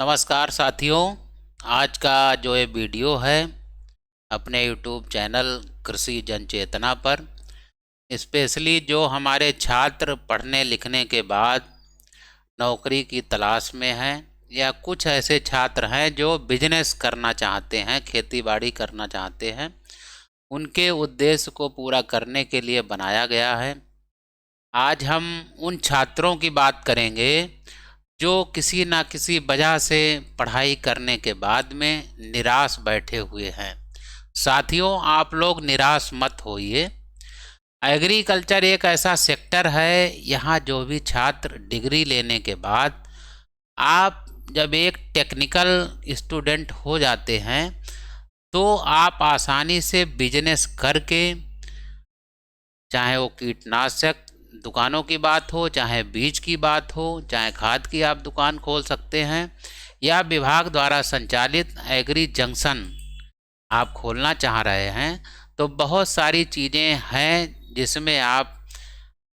नमस्कार साथियों। आज का जो ये वीडियो है अपने YouTube चैनल कृषि जन चेतना पर स्पेशली जो हमारे छात्र पढ़ने लिखने के बाद नौकरी की तलाश में हैं या कुछ ऐसे छात्र हैं जो बिजनेस करना चाहते हैं, खेती बाड़ी करना चाहते हैं, उनके उद्देश्य को पूरा करने के लिए बनाया गया है। आज हम उन छात्रों की बात करेंगे जो किसी ना किसी वजह से पढ़ाई करने के बाद में निराश बैठे हुए हैं। साथियों, आप लोग निराश मत होइए। एग्रीकल्चर एक ऐसा सेक्टर है, यहाँ जो भी छात्र डिग्री लेने के बाद आप जब एक टेक्निकल स्टूडेंट हो जाते हैं तो आप आसानी से बिजनेस करके, चाहे वो कीटनाशक दुकानों की बात हो, चाहे बीज की बात हो, चाहे खाद की आप दुकान खोल सकते हैं, या विभाग द्वारा संचालित एग्री जंक्शन आप खोलना चाह रहे हैं, तो बहुत सारी चीज़ें हैं जिसमें आप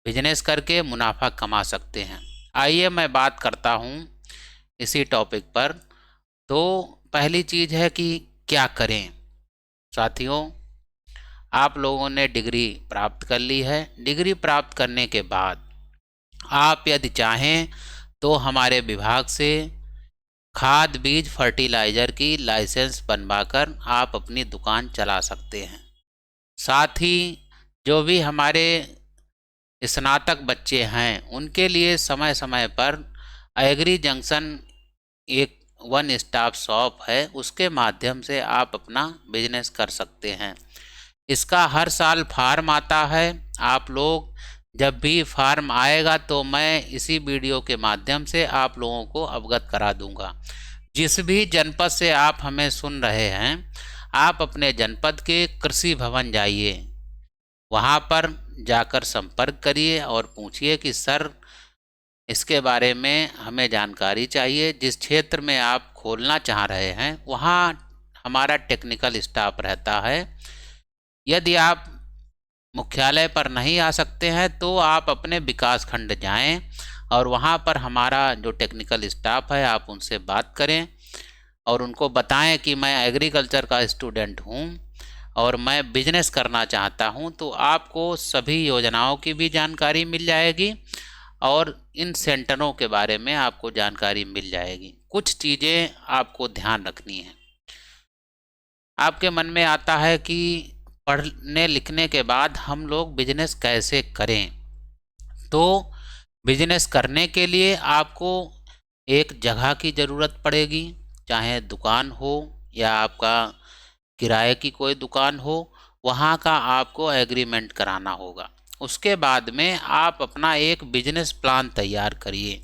बिजनेस करके मुनाफा कमा सकते हैं। आइए मैं बात करता हूँ इसी टॉपिक पर। तो पहली चीज़ है कि क्या करें। साथियों, आप लोगों ने डिग्री प्राप्त कर ली है। डिग्री प्राप्त करने के बाद आप यदि चाहें तो हमारे विभाग से खाद बीज फर्टिलाइज़र की लाइसेंस बनवाकर आप अपनी दुकान चला सकते हैं। साथ ही जो भी हमारे स्नातक बच्चे हैं उनके लिए समय समय पर एग्री जंक्शन एक वन स्टॉप शॉप है, उसके माध्यम से आप अपना बिजनेस कर सकते हैं। इसका हर साल फार्म आता है। आप लोग जब भी फार्म आएगा तो मैं इसी वीडियो के माध्यम से आप लोगों को अवगत करा दूंगा। जिस भी जनपद से आप हमें सुन रहे हैं, आप अपने जनपद के कृषि भवन जाइए, वहां पर जाकर संपर्क करिए और पूछिए कि सर इसके बारे में हमें जानकारी चाहिए। जिस क्षेत्र में आप खोलना चाह रहे हैं वहाँ हमारा टेक्निकल स्टाफ रहता है। यदि आप मुख्यालय पर नहीं आ सकते हैं तो आप अपने विकास खंड जाएं और वहाँ पर हमारा जो टेक्निकल स्टाफ है आप उनसे बात करें और उनको बताएं कि मैं एग्रीकल्चर का स्टूडेंट हूँ और मैं बिजनेस करना चाहता हूँ। तो आपको सभी योजनाओं की भी जानकारी मिल जाएगी और इन सेंटरों के बारे में आपको जानकारी मिल जाएगी। कुछ चीज़ें आपको ध्यान रखनी है। आपके मन में आता है कि पढ़ने लिखने के बाद हम लोग बिजनेस कैसे करें। तो बिजनेस करने के लिए आपको एक जगह की ज़रूरत पड़ेगी, चाहे दुकान हो या आपका किराए की कोई दुकान हो, वहाँ का आपको एग्रीमेंट कराना होगा। उसके बाद में आप अपना एक बिजनेस प्लान तैयार करिए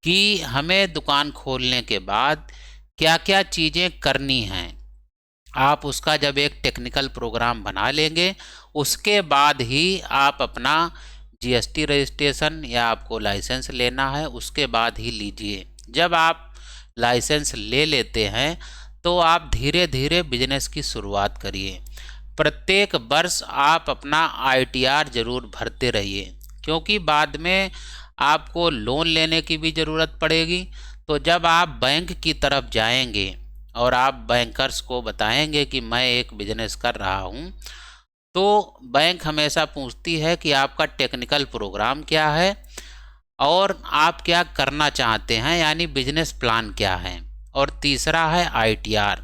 कि हमें दुकान खोलने के बाद क्या क्या चीज़ें करनी हैं। आप उसका जब एक टेक्निकल प्रोग्राम बना लेंगे, उसके बाद ही आप अपना जीएसटी रजिस्ट्रेशन या आपको लाइसेंस लेना है, उसके बाद ही लीजिए। जब आप लाइसेंस ले लेते हैं तो आप धीरे धीरे बिजनेस की शुरुआत करिए। प्रत्येक वर्ष आप अपना आईटीआर जरूर भरते रहिए, क्योंकि बाद में आपको लोन लेने की भी ज़रूरत पड़ेगी। तो जब आप बैंक की तरफ जाएंगे और आप बैंकर्स को बताएंगे कि मैं एक बिजनेस कर रहा हूं, तो बैंक हमेशा पूछती है कि आपका टेक्निकल प्रोग्राम क्या है और आप क्या करना चाहते हैं, यानी बिजनेस प्लान क्या है। और तीसरा है आईटीआर।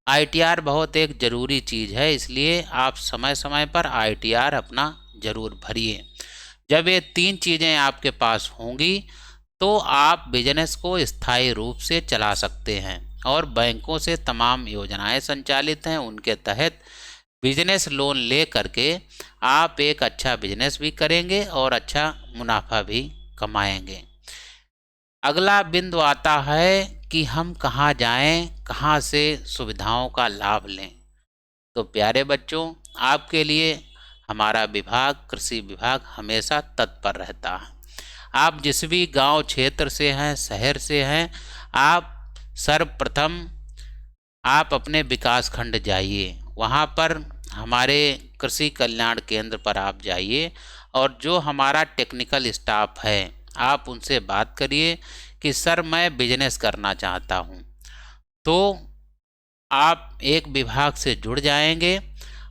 आईटीआर बहुत एक ज़रूरी चीज़ है, इसलिए आप समय समय पर आईटीआर अपना ज़रूर भरिए। जब ये तीन चीज़ें आपके पास होंगी तो आप बिजनेस को स्थायी रूप से चला सकते हैं। और बैंकों से तमाम योजनाएं संचालित हैं, उनके तहत बिजनेस लोन ले करके आप एक अच्छा बिजनेस भी करेंगे और अच्छा मुनाफा भी कमाएंगे। अगला बिंदु आता है कि हम कहाँ जाएं, कहाँ से सुविधाओं का लाभ लें। तो प्यारे बच्चों, आपके लिए हमारा विभाग, कृषि विभाग, हमेशा तत्पर रहता है। आप जिस भी गांव क्षेत्र से हैं, शहर से हैं, आप सर्वप्रथम आप अपने विकास खंड जाइए, वहाँ पर हमारे कृषि कल्याण केंद्र पर आप जाइए और जो हमारा टेक्निकल स्टाफ है आप उनसे बात करिए कि सर मैं बिजनेस करना चाहता हूँ, तो आप एक विभाग से जुड़ जाएंगे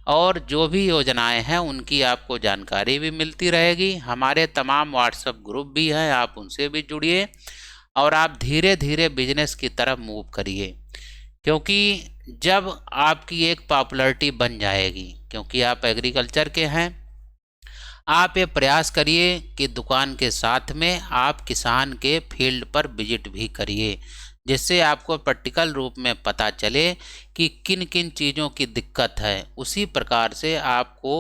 और जो भी योजनाएं हैं उनकी आपको जानकारी भी मिलती रहेगी। हमारे तमाम व्हाट्सएप ग्रुप भी हैं, आप उनसे भी जुड़िए और आप धीरे धीरे बिजनेस की तरफ मूव करिए, क्योंकि जब आपकी एक पॉपुलैरिटी बन जाएगी, क्योंकि आप एग्रीकल्चर के हैं, आप ये प्रयास करिए कि दुकान के साथ में आप किसान के फील्ड पर विजिट भी करिए, जिससे आपको प्रैक्टिकल रूप में पता चले कि किन किन चीज़ों की दिक्कत है। उसी प्रकार से आपको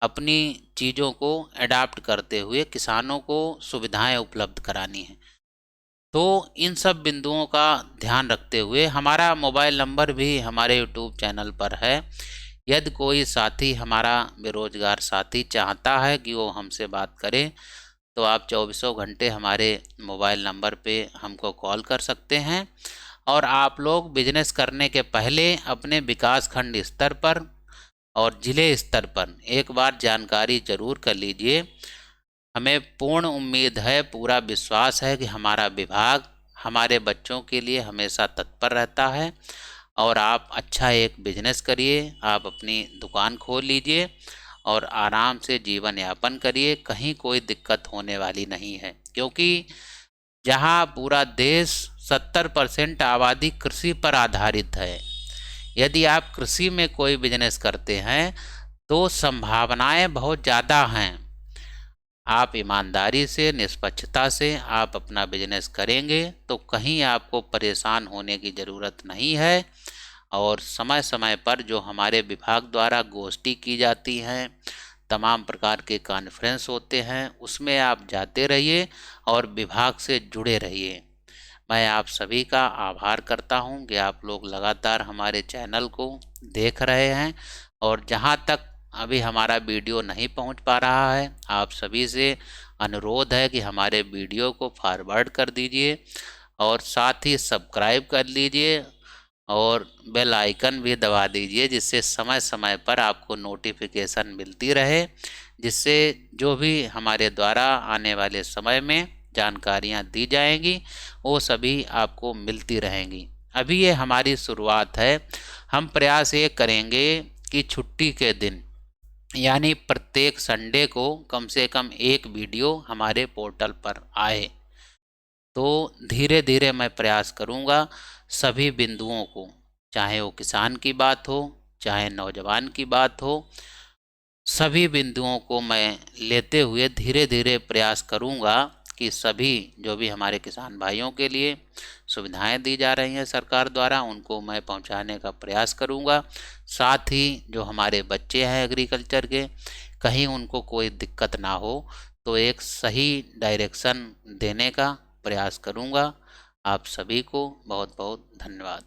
अपनी चीज़ों को अडाप्ट करते हुए किसानों को सुविधाएं उपलब्ध करानी है। तो इन सब बिंदुओं का ध्यान रखते हुए हमारा मोबाइल नंबर भी हमारे यूट्यूब चैनल पर है। यदि कोई साथी, हमारा बेरोजगार साथी चाहता है कि वो हमसे बात करे, तो आप 24 घंटे हमारे मोबाइल नंबर पे हमको कॉल कर सकते हैं। और आप लोग बिजनेस करने के पहले अपने विकास खंड स्तर पर और ज़िले स्तर पर एक बार जानकारी जरूर कर लीजिए। हमें पूर्ण उम्मीद है, पूरा विश्वास है कि हमारा विभाग हमारे बच्चों के लिए हमेशा तत्पर रहता है। और आप अच्छा एक बिजनेस करिए, आप अपनी दुकान खोल लीजिए और आराम से जीवन यापन करिए। कहीं कोई दिक्कत होने वाली नहीं है, क्योंकि जहां पूरा देश 70% आबादी कृषि पर आधारित है। यदि आप कृषि में कोई बिजनेस करते हैं तो संभावनाएं बहुत ज़्यादा हैं। आप ईमानदारी से, निष्पक्षता से आप अपना बिजनेस करेंगे तो कहीं आपको परेशान होने की ज़रूरत नहीं है। और समय समय पर जो हमारे विभाग द्वारा गोष्ठी की जाती हैं, तमाम प्रकार के कॉन्फ्रेंस होते हैं, उसमें आप जाते रहिए और विभाग से जुड़े रहिए। मैं आप सभी का आभार करता हूं कि आप लोग लगातार हमारे चैनल को देख रहे हैं। और जहां तक अभी हमारा वीडियो नहीं पहुंच पा रहा है, आप सभी से अनुरोध है कि हमारे वीडियो को फॉरवर्ड कर दीजिए और साथ ही सब्सक्राइब कर लीजिए और बेल आइकन भी दबा दीजिए, जिससे समय समय पर आपको नोटिफिकेशन मिलती रहे, जिससे जो भी हमारे द्वारा आने वाले समय में जानकारियां दी जाएंगी वो सभी आपको मिलती रहेंगी। अभी ये हमारी शुरुआत है। हम प्रयास ये करेंगे कि छुट्टी के दिन यानी प्रत्येक संडे को कम से कम एक वीडियो हमारे पोर्टल पर आए। तो धीरे धीरे मैं प्रयास करूंगा सभी बिंदुओं को, चाहे वो किसान की बात हो, चाहे नौजवान की बात हो, सभी बिंदुओं को मैं लेते हुए धीरे धीरे प्रयास करूंगा कि सभी जो भी हमारे किसान भाइयों के लिए सुविधाएं दी जा रही हैं सरकार द्वारा, उनको मैं पहुंचाने का प्रयास करूंगा। साथ ही जो हमारे बच्चे हैं एग्रीकल्चर के, कहीं उनको कोई दिक्कत ना हो, तो एक सही डायरेक्शन देने का प्रयास करूंगा। आप सभी को बहुत बहुत धन्यवाद।